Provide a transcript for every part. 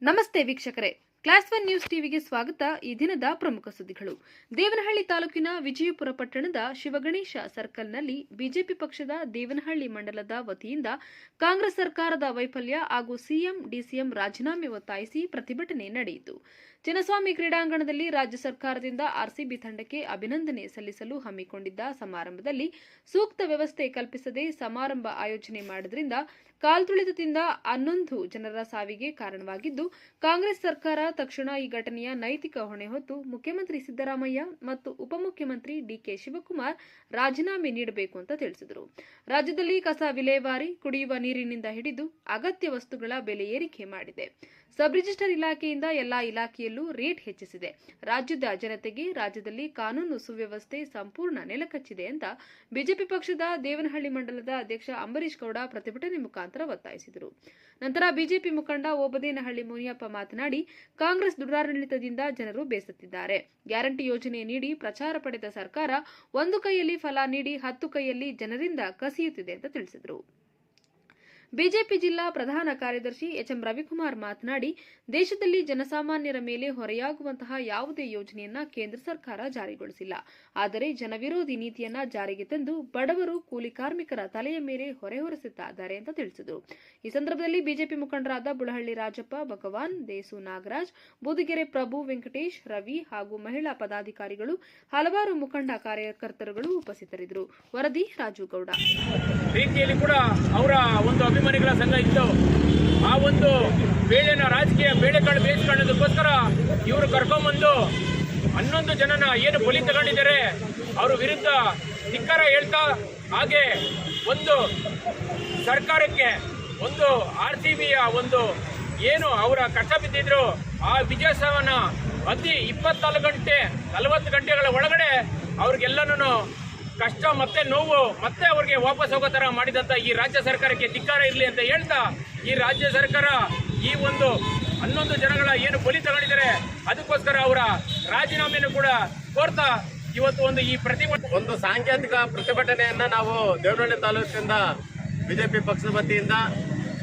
ನಮಸ್ತೆ ವೀಕ್ಷಕರೇ, class 1 news ಟಿವಿಗೆ ಸ್ವಾಗತ. ಈ ದಿನದ ಪ್ರಮುಖ ಸುದ್ದಿಗಳು. ದೇವನಹಳ್ಳಿ ತಾಲೂಕಿನ ವಿಜಯಪುರ ಪಟ್ಟಣದ ಶಿವಗಣೇಶ ಸರ್ಕಲ್ನಲ್ಲಿ ಬಿಜೆಪಿ ಪಕ್ಷದ ದೇವನಹಳ್ಳಿ ಮಂಡಲದ ವತಿಯಿಂದ ಕಾಂಗ್ರೆಸ್ ಸರ್ಕಾರದ ವೈಫಲ್ಯ ಹಾಗೂ ಸಿಎಂ ಡಿಸಿಎಂ ರಾಜೀನಾಮೆ ಒತ್ತಾಯಿಸಿ ಪ್ರತಿಭಟನೆ ನಡೆಯಿತು. ಚಿನ್ನಸ್ವಾಮಿ ಕ್ರೀಡಾಂಗಣದಲ್ಲಿ ರಾಜ್ಯ ಸರ್ಕಾರದಿಂದ ಆರ್ಸಿಬಿ ತಂಡಕ್ಕೆ ಅಭಿನಂದನೆ ಸಲ್ಲಿಸಲು ಹಮ್ಮಿಕೊಂಡಿದ್ದ ಸಮಾರಂಭದಲ್ಲಿ ಸೂಕ್ತ ವ್ಯವಸ್ಥೆ ಕಲ್ಪಿಸದೆ ಸಮಾರಂಭ ಆಯೋಜನೆ ಮಾಡಿದ್ರಿಂದ ಕಾಲ್ತುಳಿತದಿಂದ 11 ಜನರ ಸಾವಿಗೆ ಕಾರಣವಾಗಿದ್ದು, ಕಾಂಗ್ರೆಸ್ ಸರ್ಕಾರ ತಕ್ಷಣ ಈ ಘಟನೆಯ ನೈತಿಕ ಹೊಣೆ ಹೊತ್ತು ಮುಖ್ಯಮಂತ್ರಿ ಸಿದ್ದರಾಮಯ್ಯ ಮತ್ತು ಉಪಮುಖ್ಯಮಂತ್ರಿ ಡಿಕೆ ಶಿವಕುಮಾರ್ ರಾಜೀನಾಮೆ ನೀಡಬೇಕು ಅಂತ ತಿಳಿಸಿದರು. ರಾಜ್ಯದಲ್ಲಿ ಕಸ ವಿಲೇವಾರಿ, ಕುಡಿಯುವ ನೀರಿನಿಂದ ಹಿಡಿದು ಅಗತ್ಯ ವಸ್ತುಗಳ ಬೆಲೆ ಏರಿಕೆ ಮಾಡಿದೆ. ಸಬ್ ರಿಜಿಸ್ಟರ್ ಇಲಾಖೆಯಿಂದ ಎಲ್ಲಾ ಇಲಾಖೆಯಲ್ಲೂ ರೇಟ್ ಹೆಚ್ಚಿಸಿದೆ. ರಾಜ್ಯದ ಜನತೆಗೆ ರಾಜ್ಯದಲ್ಲಿ ಕಾನೂನು ಸುವ್ಯವಸ್ಥೆ ಸಂಪೂರ್ಣ ನೆಲಕಚ್ಚಿದೆ ಅಂತ ಬಿಜೆಪಿ ಪಕ್ಷದ ದೇವನಹಳ್ಳಿ ಮಂಡಲದ ಅಧ್ಯಕ್ಷ ಅಂಬರೀಶ್ ಗೌಡ ಪ್ರತಿಭಟನೆ ಮುಖಾಂತರ ಒತ್ತಾಯಿಸಿದರು. ನಂತರ ಬಿಜೆಪಿ ಮುಖಂಡ ಓಬದೇನಹಳ್ಳಿ ಮುನಿಯಪ್ಪ ಮಾತನಾಡಿ, ಕಾಂಗ್ರೆಸ್ ದುರಾಡಳಿತದಿಂದ ಜನರು ಬೇಸತ್ತಿದ್ದಾರೆ. ಗ್ಯಾರಂಟಿ ಯೋಜನೆ ನೀಡಿ ಪ್ರಚಾರ ಪಡೆದ ಸರ್ಕಾರ ಒಂದು ಕೈಯಲ್ಲಿ ಫಲ ನೀಡಿ 10 ಕೈಯಲ್ಲಿ ಜನರಿಂದ ಕಸಿಯುತ್ತಿದೆ ಅಂತ ತಿಳಿಸಿದರು. ಬಿಜೆಪಿ ಜಿಲ್ಲಾ ಪ್ರಧಾನ ಕಾರ್ಯದರ್ಶಿ ಎಚ್ಎಂ ರವಿಕುಮಾರ್ ಮಾತನಾಡಿ, ದೇಶದಲ್ಲಿ ಜನಸಾಮಾನ್ಯರ ಮೇಲೆ ಹೊರೆಯಾಗುವಂತಹ ಯಾವುದೇ ಯೋಜನೆಯನ್ನ ಕೇಂದ್ರ ಸರ್ಕಾರ ಜಾರಿಗೊಳಿಸಿಲ್ಲ. ಆದರೆ ಜನವಿರೋಧಿ ನೀತಿಯನ್ನ ಜಾರಿಗೆ ತಂದು ಬಡವರು, ಕೂಲಿ ಕಾರ್ಮಿಕರ ತಲೆಯ ಮೇಲೆ ಹೊರೆ ಹೊರಿಸುತ್ತಿದ್ದಾರೆ ಅಂತ ತಿಳಿಸಿದರು. ಈ ಸಂದರ್ಭದಲ್ಲಿ ಬಿಜೆಪಿ ಮುಖಂಡರಾದ ಬುಳಹಳ್ಳಿ ರಾಜಪ್ಪ, ಭಗವಾನ್, ದೇಸು ನಾಗರಾಜ್, ಬೂದಿಗೆರೆ ಪ್ರಭು, ವೆಂಕಟೇಶ್, ರವಿ ಹಾಗೂ ಮಹಿಳಾ ಪದಾಧಿಕಾರಿಗಳು, ಹಲವಾರು ಮುಖಂಡ ಕಾರ್ಯಕರ್ತರುಗಳು ಉಪಸ್ಥಿತರಿದ್ದರು. ವರದಿ ರಾಜು ಗೌಡ. ರೀತಿಯಲ್ಲಿ ಕೂಡ ಅವರ ಒಂದು ಅಭಿಮಾನಿಗಳ ಸಂಘ ಇತ್ತು. ಆ ಒಂದು ಬೇಳೆನ ರಾಜಕೀಯ ಬೇಳೆಕಾಳು ಬೇಯಿಸ್ಕೊಳ್ಳೋದಕ್ಕೋಸ್ಕರ ಇವರು ಕರ್ಕೊಂಡ್ಬಂದು 11 ಜನನ ಏನು ಬಲಿ ತಗೊಂಡಿದ್ದಾರೆ ಅವ್ರ ವಿರುದ್ಧ ಧಿಕ್ಕಾರ ಹೇಳ್ತಾ, ಹಾಗೆ ಒಂದು ಸರ್ಕಾರಕ್ಕೆ ಒಂದು ಆರ್ಸಿಬಿಯ ಒಂದು ಏನು ಅವರ ಕಷ್ಟ ಬಿದ್ದಿದ್ರು ಆ ವಿಜಯೋತ್ಸವನ ಅತಿ 24 ಗಂಟೆ 40 ಗಂಟೆಗಳ ಒಳಗಡೆ ಅವ್ರಿಗೆಲ್ಲನೂ ಕಷ್ಟ ಮತ್ತೆ ನೋವು ಮತ್ತೆ ಅವ್ರಿಗೆ ವಾಪಸ್ ಹೋಗೋ ತರ ಮಾಡಿದಂತ ಈ ರಾಜ್ಯ ಸರ್ಕಾರಕ್ಕೆ ಧಿಕ್ಕಾರ ಇರಲಿ ಅಂತ ಹೇಳ್ತಾ, ಈ ರಾಜ್ಯ ಸರ್ಕಾರ ಈ ಒಂದು 11 ಜನಗಳ ಏನು ಬಲಿ ತಗೊಂಡಿದ್ದಾರೆ ಅದಕ್ಕೋಸ್ಕರ ಅವರ ರಾಜೀನಾಮೆಯನ್ನು ಕೂಡ ಕೋರ್ತಾ ಇವತ್ತು ಒಂದು ಸಾಂಕೇತಿಕ ಪ್ರತಿಭಟನೆಯನ್ನ ನಾವು ದೇವನಹಳ್ಳಿ ತಾಲೂಕಿನಿಂದ ಬಿಜೆಪಿ ಪಕ್ಷದ ವತಿಯಿಂದ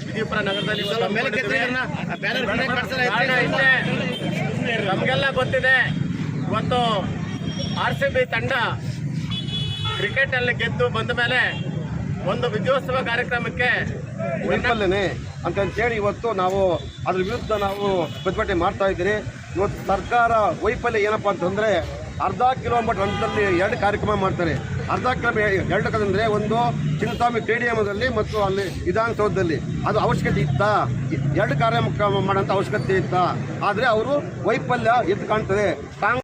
ವಿಜಯಪುರ ನಗರದಲ್ಲಿ ನಮಗೆಲ್ಲ ಗೊತ್ತಿದೆ. ಇವತ್ತು ಆರ್ಸಿಬಿ ತಂಡ ಕ್ರಿಕೆಟ್ ಅಲ್ಲಿ ಗೆದ್ದು ಬಂದ ಮೇಲೆ ಒಂದು ವಿಜಯೋತ್ಸವ ಕಾರ್ಯಕ್ರಮಕ್ಕೆ ವೈಫಲ್ಯನೇ ಅಂತೇಳಿ ಇವತ್ತು ನಾವು ಅದ್ರ ವಿರುದ್ಧ ನಾವು ಪ್ರತಿಭಟನೆ ಮಾಡ್ತಾ ಇದ್ದೀರಿ. ಇವತ್ತು ಸರ್ಕಾರ ವೈಫಲ್ಯ ಏನಪ್ಪಾ ಅಂತಂದ್ರೆ, ಅರ್ಧ ಕಿಲೋಮೀಟರ್ ಹಂತದಲ್ಲಿ 2 ಕಾರ್ಯಕ್ರಮ ಮಾಡ್ತಾರೆ. ಅರ್ಧ ಕಿಲೋಮೀಟರ್ 2 ಅಂದರೆ ಒಂದು ಚಿನ್ನಸ್ವಾಮಿ ಸ್ಟೇಡಿಯಂದಲ್ಲಿ ಮತ್ತು ಅಲ್ಲಿ ವಿಧಾನಸೌಧದಲ್ಲಿ. ಅದು ಅವಶ್ಯಕತೆ ಇತ್ತಾ? 2 ಕಾರ್ಯಕ್ರಮ ಮಾಡೋಂಥ ಅವಶ್ಯಕತೆ ಇತ್ತಾ? ಆದರೆ ಅವರು ವೈಫಲ್ಯ ಎದ್ದು ಕಾಣ್ತದೆ.